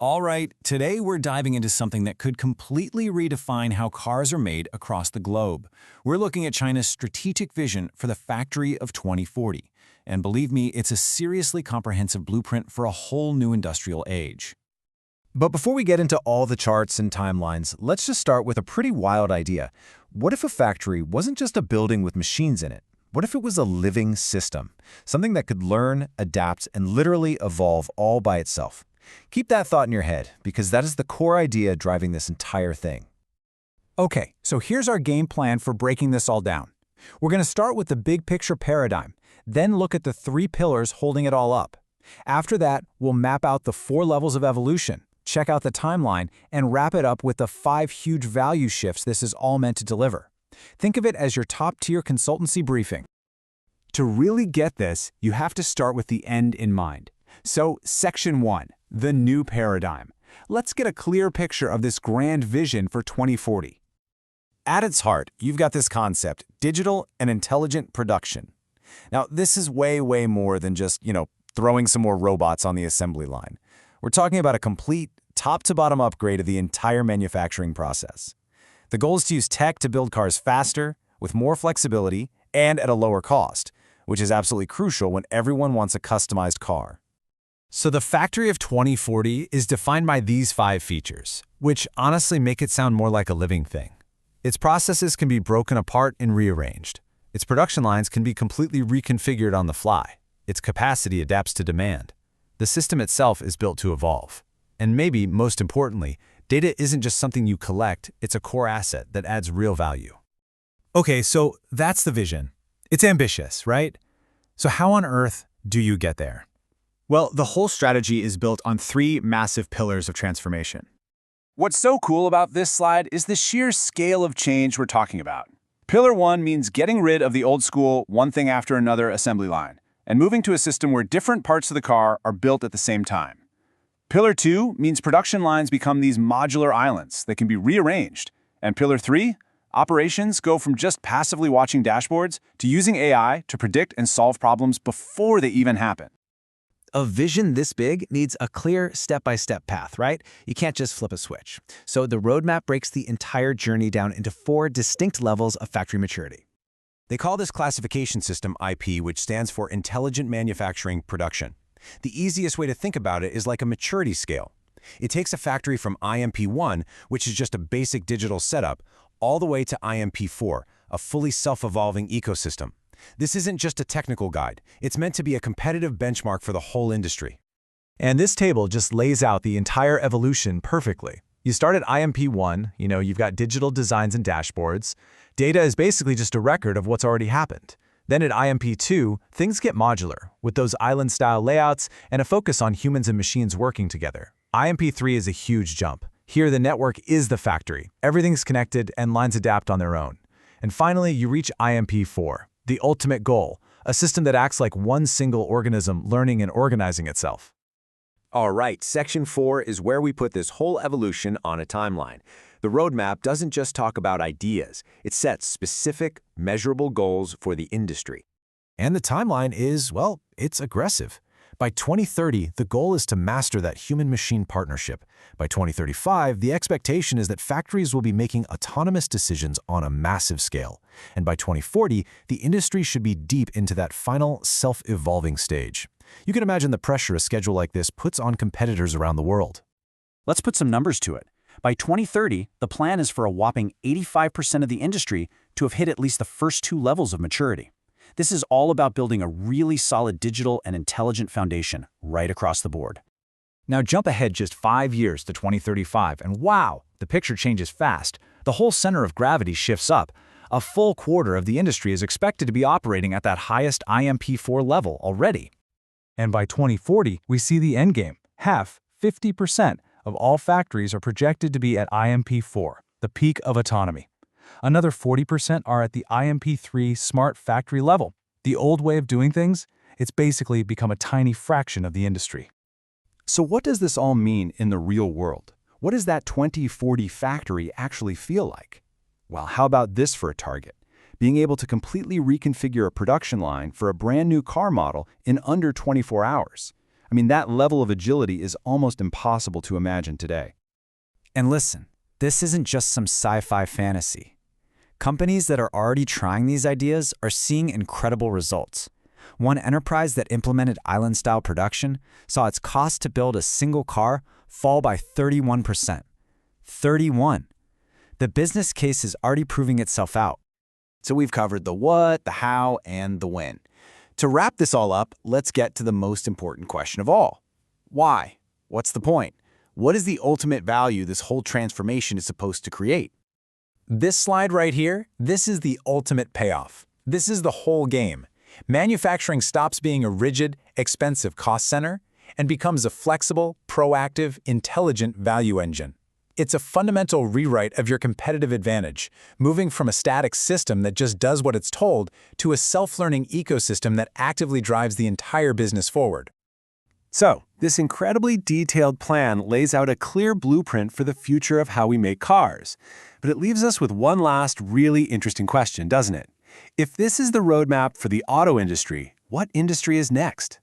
All right, today we're diving into something that could completely redefine how cars are made across the globe. We're looking at China's strategic vision for the factory of 2040. And believe me, it's a seriously comprehensive blueprint for a whole new industrial age. But before we get into all the charts and timelines, let's just start with a pretty wild idea. What if a factory wasn't just a building with machines in it? What if it was a living system? Something that could learn, adapt, and literally evolve all by itself. Keep that thought in your head, because that is the core idea driving this entire thing. Okay, so here's our game plan for breaking this all down. We're going to start with the big picture paradigm, then look at the 3 pillars holding it all up. After that, we'll map out the 4 levels of evolution, check out the timeline, and wrap it up with the 5 huge value shifts this is all meant to deliver. Think of it as your top-tier consultancy briefing. To really get this, you have to start with the end in mind. So, Section 1, the new paradigm. Let's get a clear picture of this grand vision for 2040. At its heart, you've got this concept, digital and intelligent production. Now, this is way more than just, throwing some more robots on the assembly line. We're talking about a complete, top-to-bottom upgrade of the entire manufacturing process. The goal is to use tech to build cars faster, with more flexibility, and at a lower cost, which is absolutely crucial when everyone wants a customized car. So the factory of 2040 is defined by these 5 features, which honestly make it sound more like a living thing. Its processes can be broken apart and rearranged. Its production lines can be completely reconfigured on the fly. Its capacity adapts to demand. The system itself is built to evolve. And maybe, most importantly, data isn't just something you collect, it's a core asset that adds real value. Okay, so that's the vision. It's ambitious, right? So how on earth do you get there? Well, the whole strategy is built on 3 massive pillars of transformation. What's so cool about this slide is the sheer scale of change we're talking about. Pillar 1 means getting rid of the old school, one thing after another assembly line, and moving to a system where different parts of the car are built at the same time. Pillar 2 means production lines become these modular islands that can be rearranged. And Pillar 3, operations go from just passively watching dashboards to using AI to predict and solve problems before they even happen. A vision this big needs a clear step-by-step path, right? You can't just flip a switch. So the roadmap breaks the entire journey down into 4 distinct levels of factory maturity. They call this classification system IP, which stands for Intelligent Manufacturing Production. The easiest way to think about it is like a maturity scale. It takes a factory from IMP1, which is just a basic digital setup, all the way to IMP4, a fully self-evolving ecosystem. This isn't just a technical guide. It's meant to be a competitive benchmark for the whole industry. And this table just lays out the entire evolution perfectly. You start at IMP1, you've got digital designs and dashboards. Data is basically just a record of what's already happened. Then at IMP2, things get modular, with those island-style layouts and a focus on humans and machines working together. IMP3 is a huge jump. Here, the network is the factory. Everything's connected and lines adapt on their own. And finally, you reach IMP4. The ultimate goal, a system that acts like one single organism learning and organizing itself. All right, Section 4 is where we put this whole evolution on a timeline. The roadmap doesn't just talk about ideas, it sets specific, measurable goals for the industry. And the timeline is, well, it's aggressive. By 2030, the goal is to master that human-machine partnership. By 2035, the expectation is that factories will be making autonomous decisions on a massive scale. And by 2040, the industry should be deep into that final self-evolving stage. You can imagine the pressure a schedule like this puts on competitors around the world. Let's put some numbers to it. By 2030, the plan is for a whopping 85% of the industry to have hit at least the first 2 levels of maturity. This is all about building a really solid digital and intelligent foundation right across the board. Now jump ahead just 5 years to 2035, and wow, the picture changes fast. The whole center of gravity shifts up. A full quarter of the industry is expected to be operating at that highest IMP4 level already. And by 2040, we see the endgame. 50% of all factories are projected to be at IMP4, the peak of autonomy. Another 40% are at the IMP3 smart factory level. The old way of doing things, it's basically become a tiny fraction of the industry. So what does this all mean in the real world? What does that 2040 factory actually feel like? Well, how about this for a target? Being able to completely reconfigure a production line for a brand new car model in under 24 hours. I mean, that level of agility is almost impossible to imagine today. And listen, this isn't just some sci-fi fantasy. Companies that are already trying these ideas are seeing incredible results. One enterprise that implemented island-style production saw its cost to build a single car fall by 31%. 31. The business case is already proving itself out. So we've covered the what, the how, and the when. To wrap this all up, let's get to the most important question of all. Why? What's the point? What is the ultimate value this whole transformation is supposed to create? This slide right here, this is the ultimate payoff. This is the whole game. Manufacturing stops being a rigid, expensive cost center and becomes a flexible, proactive, intelligent value engine. It's a fundamental rewrite of your competitive advantage, moving from a static system that just does what it's told to a self-learning ecosystem that actively drives the entire business forward. So, this incredibly detailed plan lays out a clear blueprint for the future of how we make cars. But it leaves us with one last really interesting question, doesn't it? If this is the roadmap for the auto industry, what industry is next?